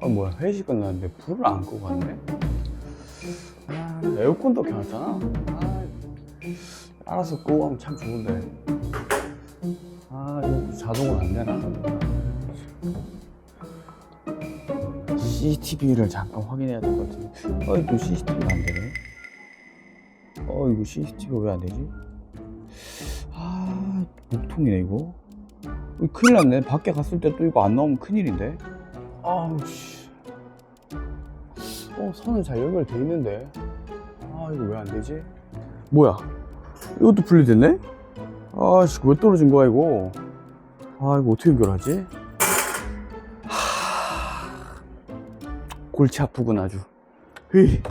뭐야, 회식 끝났는데 불을 안 끄고 갔네? 에어컨도 켜놨잖아? 알아서 끄고 하면 참 좋은데. 이거 자동으로 안 되나? CCTV를 잠깐 확인해야 될 것 같은데. 이거 CCTV가 안 되네. 이거 CCTV가 왜 안 되지? 목통이네, 이거. 큰일 났네. 밖에 갔을 때 또 이거 안 나오면 큰일인데. 선은 잘 연결돼 있는데. 이거 왜 안 되지? 뭐야? 이것도 분리됐네? 왜 떨어진 거야, 이거? 이거 어떻게 연결하지? 골치 아프군, 아주. 헤이.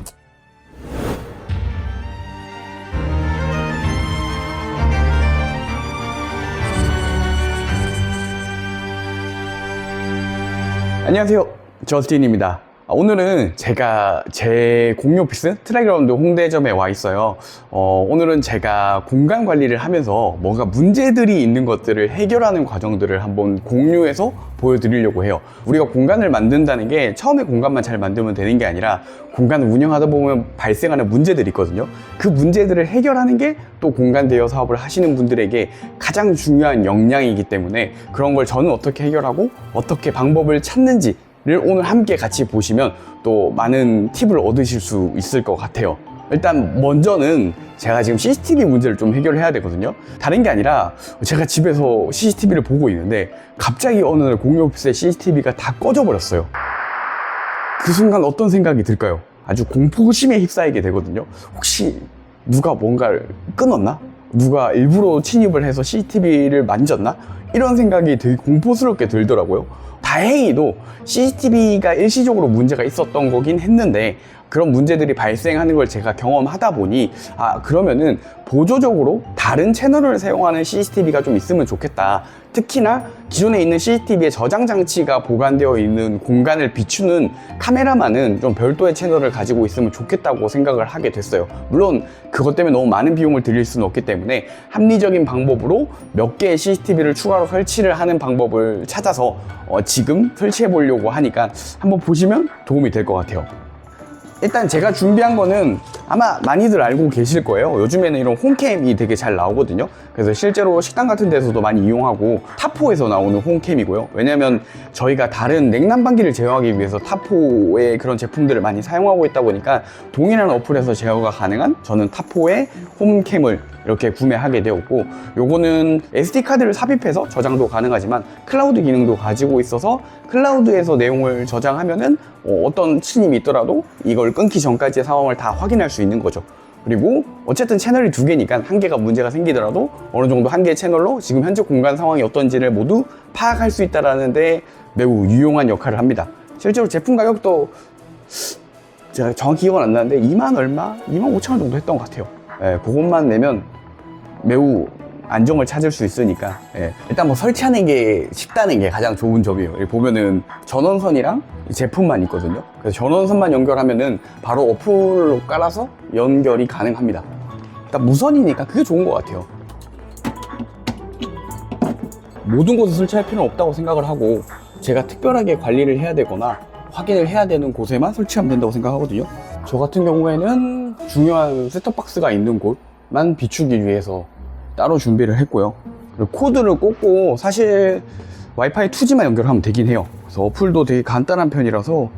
안녕하세요, 저스틴입니다. 오늘은 제가 제 공유 오피스 트라이그라운드 홍대점에 와 있어요. 오늘은 제가 공간 관리를 하면서 뭔가 문제들이 있는 것들을 해결하는 과정들을 한번 공유해서 보여드리려고 해요. 우리가 공간을 만든다는 게 처음에 공간만 잘 만들면 되는 게 아니라 공간을 운영하다 보면 발생하는 문제들이 있거든요. 그 문제들을 해결하는 게 또 공간 대여 사업을 하시는 분들에게 가장 중요한 역량이기 때문에 그런 걸 저는 어떻게 해결하고 어떻게 방법을 찾는지 를 오늘 함께 같이 보시면 또 많은 팁을 얻으실 수 있을 것 같아요. 일단 먼저는 제가 지금 CCTV 문제를 좀 해결해야 되거든요. 다른 게 아니라 제가 집에서 CCTV를 보고 있는데 갑자기 어느 날 공유 오피스의 CCTV가 다 꺼져 버렸어요. 그 순간 어떤 생각이 들까요? 아주 공포심에 휩싸이게 되거든요. 혹시 누가 뭔가를 끊었나? 누가 일부러 침입을 해서 CCTV를 만졌나? 이런 생각이 되게 공포스럽게 들더라고요. 다행히도 CCTV가 일시적으로 문제가 있었던 거긴 했는데 그런 문제들이 발생하는 걸 제가 경험하다 보니 그러면은 보조적으로 다른 채널을 사용하는 CCTV가 좀 있으면 좋겠다. 특히나 기존에 있는 CCTV의 저장 장치가 보관되어 있는 공간을 비추는 카메라만은 좀 별도의 채널을 가지고 있으면 좋겠다고 생각을 하게 됐어요. 물론 그것 때문에 너무 많은 비용을 들일 수는 없기 때문에 합리적인 방법으로 몇 개의 CCTV를 추가로 설치를 하는 방법을 찾아서 지금 설치해 보려고 하니까 한번 보시면 도움이 될 것 같아요. 일단 제가 준비한 거는 아마 많이들 알고 계실 거예요. 요즘에는 이런 홈캠이 되게 잘 나오거든요. 그래서 실제로 식당 같은 데서도 많이 이용하고 타포에서 나오는 홈캠이고요. 왜냐면 저희가 다른 냉난방기를 제어하기 위해서 타포의 그런 제품들을 많이 사용하고 있다 보니까 동일한 어플에서 제어가 가능한 저는 타포의 홈캠을 이렇게 구매하게 되었고, 요거는 SD카드를 삽입해서 저장도 가능하지만 클라우드 기능도 가지고 있어서 클라우드에서 내용을 저장하면은 어떤 침입이 있더라도 이걸 끊기 전까지의 상황을 다 확인할 수 있는 거죠. 그리고 어쨌든 채널이 두 개니까 한 개가 문제가 생기더라도 어느 정도 한 개의 채널로 지금 현재 공간 상황이 어떤지를 모두 파악할 수 있다는 데 매우 유용한 역할을 합니다. 실제로 제품 가격도 제가 정확히 기억은 안 나는데 2만 얼마? 2만 5천 원 정도 했던 것 같아요. 그것만 내면 매우 안정을 찾을 수 있으니까 일단 뭐 설치하는 게 쉽다는 게 가장 좋은 점이에요. 여기 보면은 전원선이랑 제품만 있거든요. 그래서 전원선만 연결하면은 바로 어플로 깔아서 연결이 가능합니다. 일단 무선이니까 그게 좋은 것 같아요. 모든 곳에 설치할 필요는 없다고 생각을 하고 제가 특별하게 관리를 해야 되거나 확인을 해야 되는 곳에만 설치하면 된다고 생각하거든요. 저 같은 경우에는 중요한 셋톱박스가 있는 곳만 비추기 위해서 따로 준비를 했고요. 그리고 코드를 꽂고 사실 와이파이 2G만 연결하면 되긴 해요. 그래서 어플도 되게 간단한 편이라서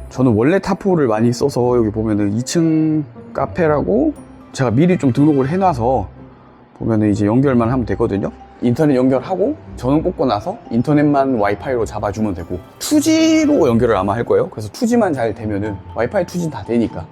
저는 원래 타포를 많이 써서 여기 보면은 2층 카페라고 제가 미리 좀 등록을 해놔서 보면은 이제 연결만 하면 되거든요. 인터넷 연결하고 전원 꽂고 나서 인터넷만 와이파이로 잡아주면 되고 2G로 연결을 아마 할 거예요. 그래서 2G만 잘 되면은 와이파이 2G는 다 되니까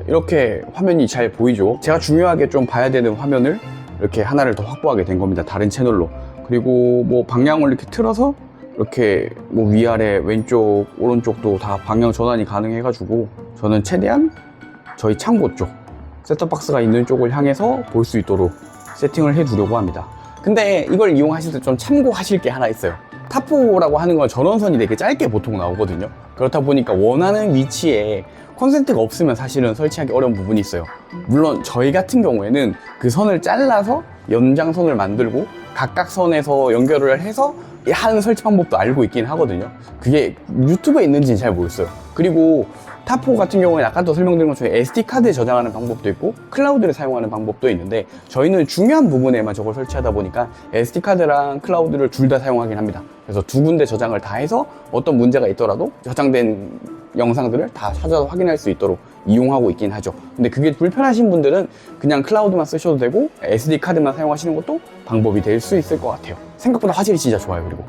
이렇게 화면이 잘 보이죠. 제가 중요하게 좀 봐야 되는 화면을 이렇게 하나를 더 확보하게 된 겁니다. 다른 채널로. 그리고 뭐 방향을 이렇게 틀어서 이렇게 뭐 위아래 왼쪽 오른쪽도 다 방향 전환이 가능해 가지고 저는 최대한 저희 창고 쪽 셋톱박스가 있는 쪽을 향해서 볼 수 있도록 세팅을 해 두려고 합니다. 근데 이걸 이용하실 때 좀 참고하실 게 하나 있어요. 타포라고 하는 건 전원선이 되게 짧게 보통 나오거든요. 그렇다 보니까 원하는 위치에 콘센트가 없으면 사실은 설치하기 어려운 부분이 있어요. 물론 저희 같은 경우에는 그 선을 잘라서 연장선을 만들고 각각 선에서 연결을 해서 하는 설치 방법도 알고 있긴 하거든요. 그게 유튜브에 있는지는 잘 모르겠어요. 그리고 타포 같은 경우에는 아까도 설명드린 것처럼 SD카드에 저장하는 방법도 있고 클라우드를 사용하는 방법도 있는데 저희는 중요한 부분에만 저걸 설치하다 보니까 SD카드랑 클라우드를 둘 다 사용하긴 합니다. 그래서 두 군데 저장을 다 해서 어떤 문제가 있더라도 저장된 영상들을 다 찾아서 확인할 수 있도록 이용하고 있긴 하죠. 근데 그게 불편하신 분들은 그냥 클라우드만 쓰셔도 되고 SD카드만 사용하시는 것도 방법이 될 수 있을 것 같아요. 생각보다 화질이 진짜 좋아요. 그리고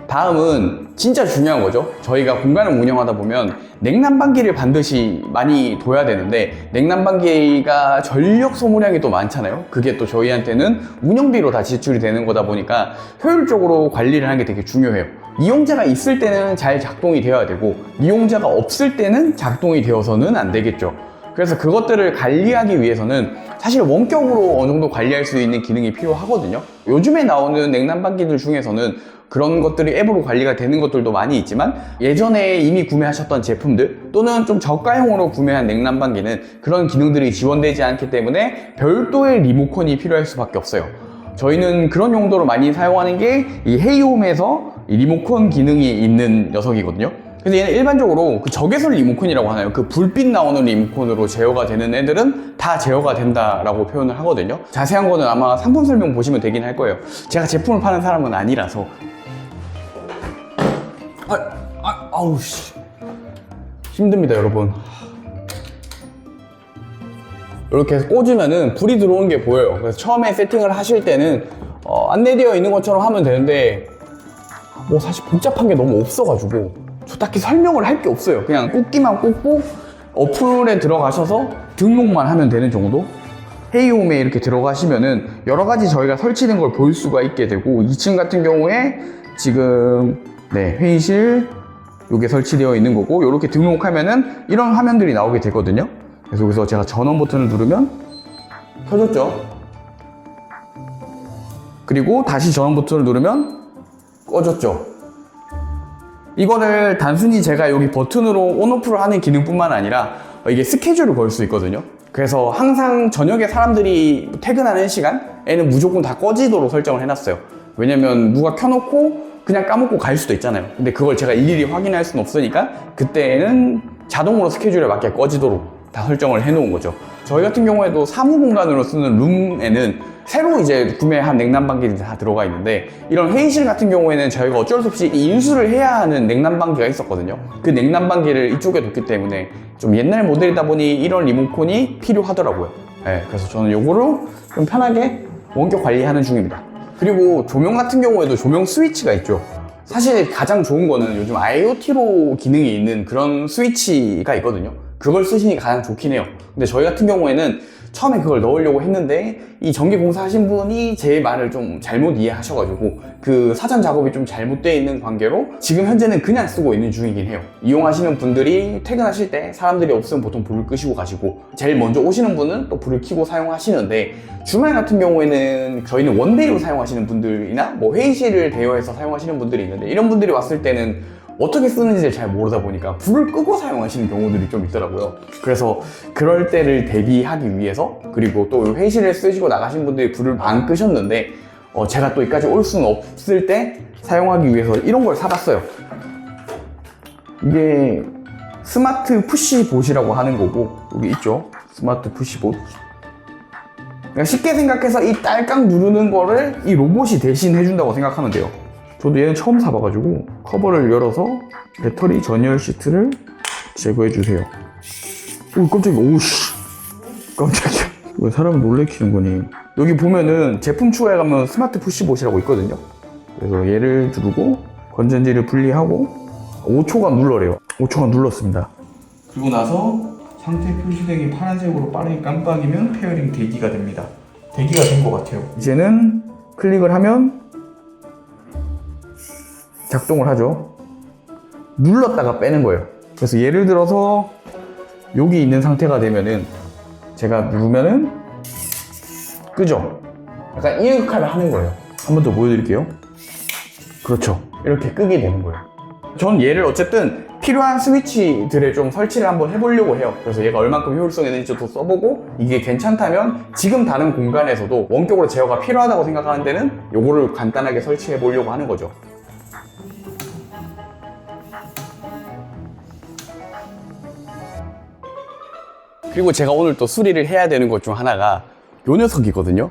다음은 진짜 중요한 거죠. 저희가 공간을 운영하다 보면 냉난방기를 반드시 많이 둬야 되는데 냉난방기가 전력 소모량이 또 많잖아요. 그게 또 저희한테는 운영비로 다 지출이 되는 거다 보니까 효율적으로 관리를 하는 게 되게 중요해요. 이용자가 있을 때는 잘 작동이 되어야 되고 이용자가 없을 때는 작동이 되어서는 안 되겠죠. 그래서 그것들을 관리하기 위해서는 사실 원격으로 어느 정도 관리할 수 있는 기능이 필요하거든요. 요즘에 나오는 냉난방기들 중에서는 그런 것들이 앱으로 관리가 되는 것들도 많이 있지만 예전에 이미 구매하셨던 제품들 또는 좀 저가형으로 구매한 냉난방기는 그런 기능들이 지원되지 않기 때문에 별도의 리모컨이 필요할 수밖에 없어요. 저희는 그런 용도로 많이 사용하는 게 이 헤이홈에서 이 리모컨 기능이 있는 녀석이거든요. 그래서 얘는 일반적으로 그 적외선 리모컨이라고 하나요? 그 불빛 나오는 리모컨으로 제어가 되는 애들은 다 제어가 된다라고 표현을 하거든요. 자세한 거는 아마 상품 설명 보시면 되긴 할 거예요. 제가 제품을 파는 사람은 아니라서. 아우 씨. 힘듭니다, 여러분. 이렇게 해서 꽂으면은 불이 들어오는 게 보여요. 그래서 처음에 세팅을 하실 때는 안내되어 있는 것처럼 하면 되는데 뭐 사실 복잡한 게 너무 없어가지고 저 딱히 설명을 할 게 없어요. 그냥 꽂기만 꽂고 어플에 들어가셔서 등록만 하면 되는 정도? 헤이홈에 이렇게 들어가시면은 여러 가지 저희가 설치된 걸 볼 수가 있게 되고 2층 같은 경우에 지금 회의실 요게 설치되어 있는 거고 이렇게 등록하면은 이런 화면들이 나오게 되거든요. 그래서 여기서 제가 전원 버튼을 누르면 켜졌죠. 그리고 다시 전원 버튼을 누르면 꺼졌죠. 이거를 단순히 제가 여기 버튼으로 온오프를 하는 기능뿐만 아니라 이게 스케줄을 걸 수 있거든요. 그래서 항상 저녁에 사람들이 퇴근하는 시간에는 무조건 다 꺼지도록 설정을 해놨어요. 왜냐면 누가 켜놓고 그냥 까먹고 갈 수도 있잖아요. 근데 그걸 제가 일일이 확인할 수는 없으니까 그때는 자동으로 스케줄에 맞게 꺼지도록 다 설정을 해놓은 거죠. 저희 같은 경우에도 사무 공간으로 쓰는 룸에는 새로 이제 구매한 냉난방기들이 다 들어가 있는데 이런 회의실 같은 경우에는 저희가 어쩔 수 없이 인수를 해야 하는 냉난방기가 있었거든요. 그 냉난방기를 이쪽에 뒀기 때문에 좀 옛날 모델이다 보니 이런 리모컨이 필요하더라고요. 그래서 저는 요거로 좀 편하게 원격 관리하는 중입니다. 그리고 조명 같은 경우에도 조명 스위치가 있죠. 사실 가장 좋은 거는 요즘 IoT로 기능이 있는 그런 스위치가 있거든요. 그걸 쓰시니 가장 좋긴 해요. 근데 저희 같은 경우에는 처음에 그걸 넣으려고 했는데 이 전기 공사 하신 분이 제 말을 좀 잘못 이해하셔가지고 그 사전 작업이 좀 잘못되어 있는 관계로 지금 현재는 그냥 쓰고 있는 중이긴 해요. 이용하시는 분들이 퇴근하실 때 사람들이 없으면 보통 불을 끄시고 가시고 제일 먼저 오시는 분은 또 불을 켜고 사용하시는데 주말 같은 경우에는 저희는 원데이로 사용하시는 분들이나 뭐 회의실을 대여해서 사용하시는 분들이 있는데 이런 분들이 왔을 때는 어떻게 쓰는지를 잘 모르다 보니까 불을 끄고 사용하시는 경우들이 좀 있더라고요. 그래서 그럴 때를 대비하기 위해서 그리고 또 회의실을 쓰시고 나가신 분들이 불을 안 끄셨는데 제가 또 여기까지 올 수는 없을 때 사용하기 위해서 이런 걸 사봤어요. 이게 스마트 푸시봇이라고 하는 거고 여기 있죠? 스마트 푸시봇. 그러니까 쉽게 생각해서 이 딸깍 누르는 거를 이 로봇이 대신 해준다고 생각하면 돼요. 저도 얘는 처음 사봐가지고 커버를 열어서 배터리 전열 시트를 제거해 주세요. 오 깜짝이야. 오우씨 깜짝이야. 왜 사람을 놀래키는 거니. 여기 보면은 제품 추가에 가면 스마트 푸시봇이라고 있거든요. 그래서 얘를 누르고 건전지를 분리하고 5초간 눌러래요. 5초간 눌렀습니다. 그리고 나서 상태 표시등이 파란색으로 빠르게 깜빡이면 페어링 대기가 됩니다. 대기가 된 것 같아요. 이제는 클릭을 하면 작동을 하죠. 눌렀다가 빼는 거예요. 그래서 예를 들어서 여기 있는 상태가 되면은 제가 누르면은 끄죠. 약간 이 역할을 하는 거예요. 한 번 더 보여드릴게요. 그렇죠. 이렇게 끄게 되는 거예요. 전 얘를 어쨌든 필요한 스위치들을 좀 설치를 한번 해보려고 해요. 그래서 얘가 얼만큼 효율성이 있는지도 써보고 이게 괜찮다면 지금 다른 공간에서도 원격으로 제어가 필요하다고 생각하는 데는 요거를 간단하게 설치해 보려고 하는 거죠. 그리고 제가 오늘 또 수리를 해야 되는 것 중 하나가 요 녀석이거든요.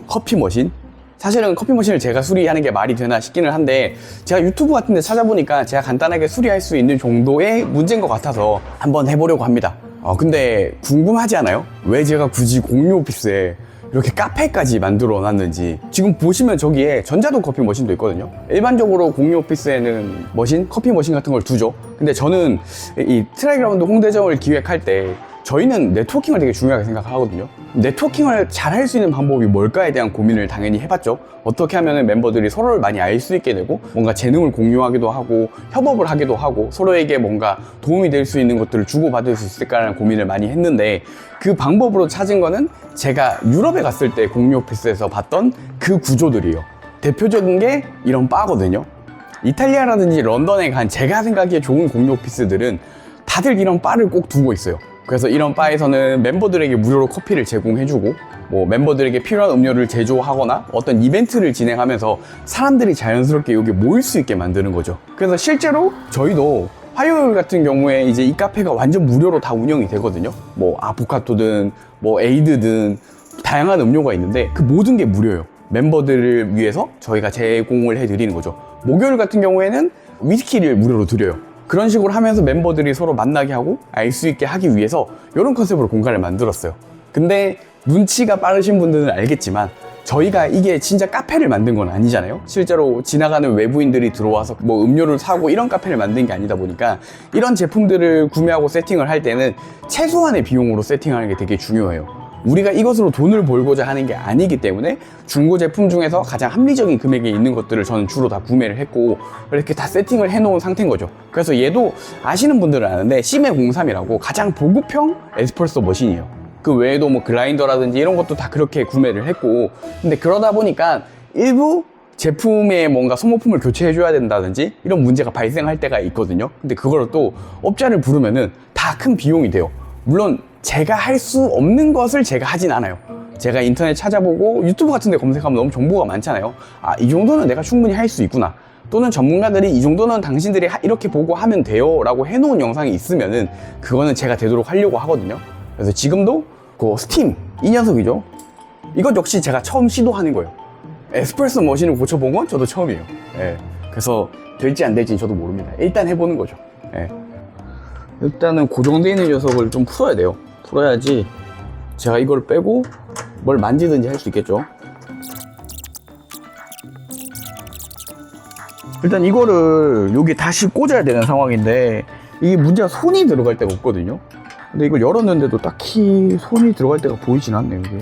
커피 머신. 사실은 커피 머신을 제가 수리하는 게 말이 되나 싶기는 한데 제가 유튜브 같은 데 찾아보니까 제가 간단하게 수리할 수 있는 정도의 문제인 것 같아서 한번 해보려고 합니다. 근데 궁금하지 않아요? 왜 제가 굳이 공유 오피스에 이렇게 카페까지 만들어 놨는지. 지금 보시면 저기에 전자동 커피 머신도 있거든요. 일반적으로 공유 오피스에는 머신, 커피 머신 같은 걸 두죠. 근데 저는 이 트라이그라운드 홍대점을 기획할 때 저희는 네트워킹을 되게 중요하게 생각하거든요. 네트워킹을 잘 할 수 있는 방법이 뭘까에 대한 고민을 당연히 해봤죠. 어떻게 하면 멤버들이 서로를 많이 알 수 있게 되고 뭔가 재능을 공유하기도 하고 협업을 하기도 하고 서로에게 뭔가 도움이 될 수 있는 것들을 주고받을 수 있을까라는 고민을 많이 했는데 그 방법으로 찾은 거는 제가 유럽에 갔을 때 공유 오피스에서 봤던 그 구조들이에요. 대표적인 게 이런 바거든요. 이탈리아라든지 런던에 간 제가 생각하기에 좋은 공유 오피스들은 다들 이런 바를 꼭 두고 있어요. 그래서 이런 바에서는 멤버들에게 무료로 커피를 제공해주고 뭐 멤버들에게 필요한 음료를 제조하거나 어떤 이벤트를 진행하면서 사람들이 자연스럽게 여기 모일 수 있게 만드는 거죠. 그래서 실제로 저희도 화요일 같은 경우에 이제 이 카페가 완전 무료로 다 운영이 되거든요. 뭐 아보카토든 뭐 에이드든 다양한 음료가 있는데 그 모든 게 무료예요. 멤버들을 위해서 저희가 제공을 해드리는 거죠. 목요일 같은 경우에는 위스키를 무료로 드려요. 그런 식으로 하면서 멤버들이 서로 만나게 하고 알 수 있게 하기 위해서 이런 컨셉으로 공간을 만들었어요. 근데 눈치가 빠르신 분들은 알겠지만 저희가 이게 진짜 카페를 만든 건 아니잖아요. 실제로 지나가는 외부인들이 들어와서 뭐 음료를 사고 이런 카페를 만든 게 아니다 보니까 이런 제품들을 구매하고 세팅을 할 때는 최소한의 비용으로 세팅하는 게 되게 중요해요. 우리가 이것으로 돈을 벌고자 하는 게 아니기 때문에 중고 제품 중에서 가장 합리적인 금액에 있는 것들을 저는 주로 다 구매를 했고 이렇게 다 세팅을 해놓은 상태인 거죠. 그래서 얘도 아시는 분들은 아는데 시메 03이라고 가장 보급형 에스프레소 머신이에요. 그 외에도 뭐 글라인더라든지 이런 것도 다 그렇게 구매를 했고 근데 그러다 보니까 일부 제품에 뭔가 소모품을 교체해 줘야 된다든지 이런 문제가 발생할 때가 있거든요. 근데 그걸 또 업자를 부르면은 다 큰 비용이 돼요. 물론 제가 할 수 없는 것을 제가 하진 않아요. 제가 인터넷 찾아보고 유튜브 같은 데 검색하면 너무 정보가 많잖아요. 이 정도는 내가 충분히 할 수 있구나. 또는 전문가들이 이 정도는 당신들이 이렇게 보고 하면 돼요 라고 해놓은 영상이 있으면은 그거는 제가 되도록 하려고 하거든요. 그래서 지금도 그 스팀 이 녀석이죠. 이것 역시 제가 처음 시도하는 거예요. 에스프레소 머신을 고쳐본 건 저도 처음이에요. 예. 그래서 될지 안 될지는 저도 모릅니다. 일단 해보는 거죠. 예. 일단은 고정되어 있는 녀석을 좀 풀어야 돼요. 풀어야지 제가 이걸 빼고 뭘 만지든지 할 수 있겠죠. 일단 이거를 여기 다시 꽂아야 되는 상황인데 이게 문제가 손이 들어갈 데가 없거든요. 근데 이걸 열었는데도 딱히 손이 들어갈 데가 보이진 않네요. 이게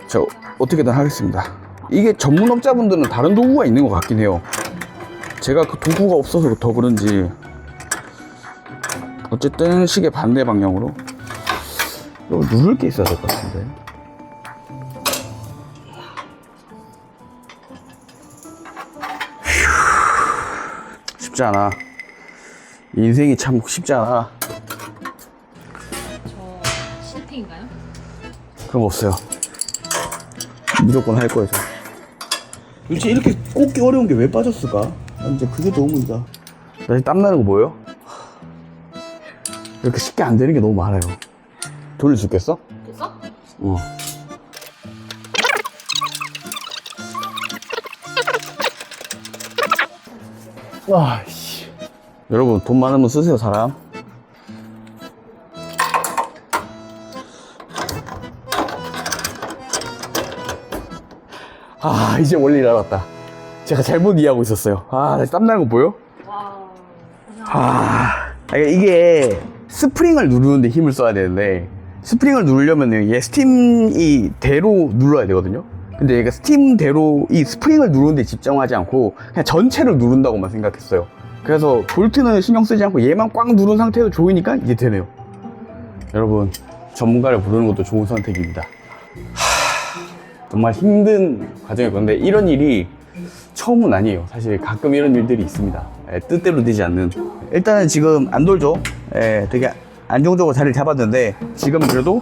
자, 어떻게든 하겠습니다. 이게 전문업자분들은 다른 도구가 있는 것 같긴 해요. 제가 그 도구가 없어서 더 그런지 어쨌든 시계 반대 방향으로 이거 누를 게 있어야 될 것 같은데. 쉽지 않아. 인생이 참 쉽지 않아. 저 실패인가요? 그런 거 없어요. 무조건 할 거예요. 도대체 이렇게 꽂기 어려운 게 왜 빠졌을까? 난 이제 그게 너무 의문이다. 나 땀나는 거 보여? 이렇게 쉽게 안 되는 게 너무 많아요. 돌릴 수 있겠어? 됐어? 어. 와, 씨. 여러분, 돈 많으면 쓰세요, 사람. 이제 원리를 알았다. 제가 잘못 이해하고 있었어요. 나 땀나는 거 보여? 와. 이게 스프링을 누르는데 힘을 써야 되는데 스프링을 누르려면 얘 스팀이 대로 눌러야 되거든요. 근데 얘가 스팀대로 이 스프링을 누르는데 집중하지 않고 그냥 전체를 누른다고만 생각했어요. 그래서 볼트는 신경 쓰지 않고 얘만 꽉 누른 상태에서 조이니까 이게 되네요. 여러분, 전문가를 부르는 것도 좋은 선택입니다. 정말 힘든 과정이었는데 이런 일이 처음은 아니에요. 사실 가끔 이런 일들이 있습니다. 예, 뜻대로 되지 않는. 일단은 지금 안 돌죠. 예, 되게 안정적으로 자리를 잡았는데 지금 그래도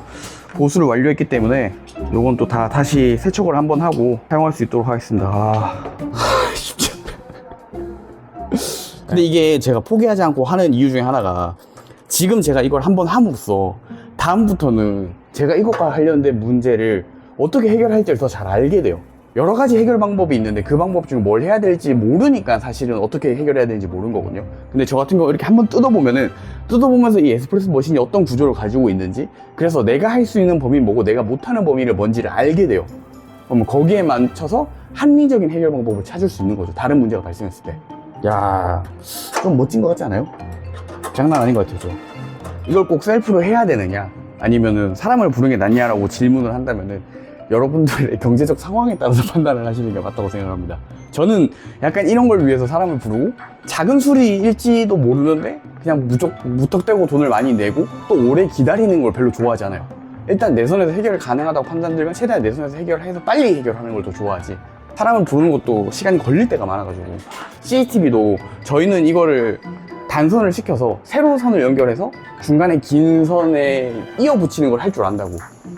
보수를 완료했기 때문에 요건 또 다 다시 세척을 한번 하고 사용할 수 있도록 하겠습니다. 쉽지 않네. 근데 이게 제가 포기하지 않고 하는 이유 중에 하나가 지금 제가 이걸 한번 함으로써 다음부터는 제가 이것과 하려는데 문제를 어떻게 해결할지를 더 잘 알게 돼요. 여러 가지 해결 방법이 있는데 그 방법 중에 뭘 해야 될지 모르니까 사실은 어떻게 해결해야 되는지 모르는 거거든요. 근데 저 같은 경우 이렇게 한번 뜯어보면서 이 에스프레소 머신이 어떤 구조를 가지고 있는지, 그래서 내가 할 수 있는 범위 뭐고 내가 못하는 범위를 뭔지를 알게 돼요. 그럼 거기에 맞춰서 합리적인 해결 방법을 찾을 수 있는 거죠. 다른 문제가 발생했을 때. 야, 좀 멋진 것 같지 않아요? 장난 아닌 것 같아요. 이걸 꼭 셀프로 해야 되느냐 아니면은 사람을 부르는 게 낫냐라고 질문을 한다면은 여러분들의 경제적 상황에 따라서 판단을 하시는 게 맞다고 생각합니다. 저는 약간 이런 걸 위해서 사람을 부르고 작은 수리일지도 모르는데 그냥 무턱대고 돈을 많이 내고 또 오래 기다리는 걸 별로 좋아하지 않아요. 일단 내 손에서 해결 가능하다고 판단되면 최대한 내 손에서 해결해서 빨리 해결하는 걸 더 좋아하지. 사람을 부르는 것도 시간이 걸릴 때가 많아가지고. CCTV도 저희는 이거를 단선을 시켜서 세로 선을 연결해서 중간에 긴 선에 이어 붙이는 걸 할 줄 안다고.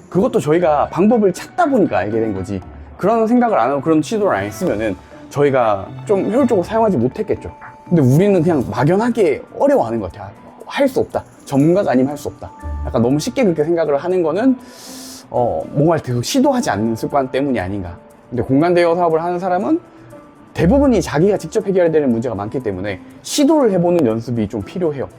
그것도 저희가 방법을 찾다 보니까 알게 된 거지. 그런 생각을 안 하고 그런 시도를 안 했으면은 저희가 좀 효율적으로 사용하지 못했겠죠. 근데 우리는 그냥 막연하게 어려워하는 것 같아요. 할 수 없다. 전문가가 아니면 할 수 없다. 약간 너무 쉽게 그렇게 생각을 하는 거는 뭔가를 계속 시도하지 않는 습관 때문이 아닌가. 근데 공간 대여 사업을 하는 사람은 대부분이 자기가 직접 해결해야 되는 문제가 많기 때문에 시도를 해보는 연습이 좀 필요해요.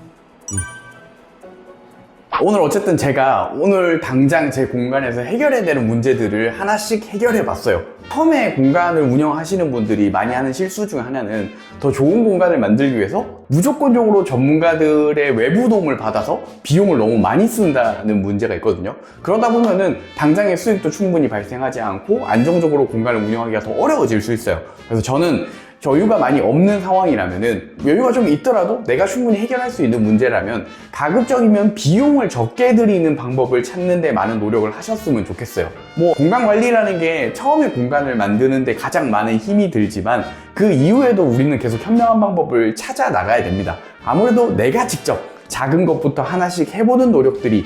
오늘 어쨌든 제가 오늘 당장 제 공간에서 해결해야 되는 문제들을 하나씩 해결해 봤어요. 처음에 공간을 운영하시는 분들이 많이 하는 실수 중 하나는 더 좋은 공간을 만들기 위해서 무조건적으로 전문가들의 외부 도움을 받아서 비용을 너무 많이 쓴다는 문제가 있거든요. 그러다 보면은 당장의 수익도 충분히 발생하지 않고 안정적으로 공간을 운영하기가 더 어려워질 수 있어요. 그래서 저는 여유가 많이 없는 상황이라면은, 여유가 좀 있더라도 내가 충분히 해결할 수 있는 문제라면 가급적이면 비용을 적게 들이는 방법을 찾는 데 많은 노력을 하셨으면 좋겠어요. 뭐 공간 관리라는 게 처음에 공간을 만드는 데 가장 많은 힘이 들지만 그 이후에도 우리는 계속 현명한 방법을 찾아 나가야 됩니다. 아무래도 내가 직접 작은 것부터 하나씩 해보는 노력들이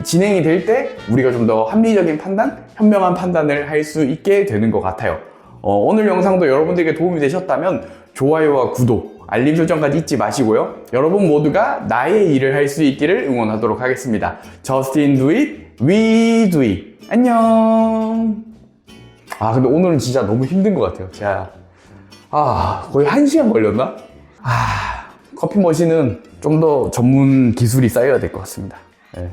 진행이 될 때 우리가 좀 더 합리적인 판단, 현명한 판단을 할 수 있게 되는 것 같아요. 오늘 영상도 여러분들에게 도움이 되셨다면 좋아요와 구독, 알림 설정까지 잊지 마시고요. 여러분 모두가 나의 일을 할 수 있기를 응원하도록 하겠습니다. Justin do it, we do it. 안녕. 근데 오늘은 진짜 너무 힘든 것 같아요. 제가 거의 1시간 걸렸나? 커피 머신은 좀 더 전문 기술이 쌓여야 될 것 같습니다. 네.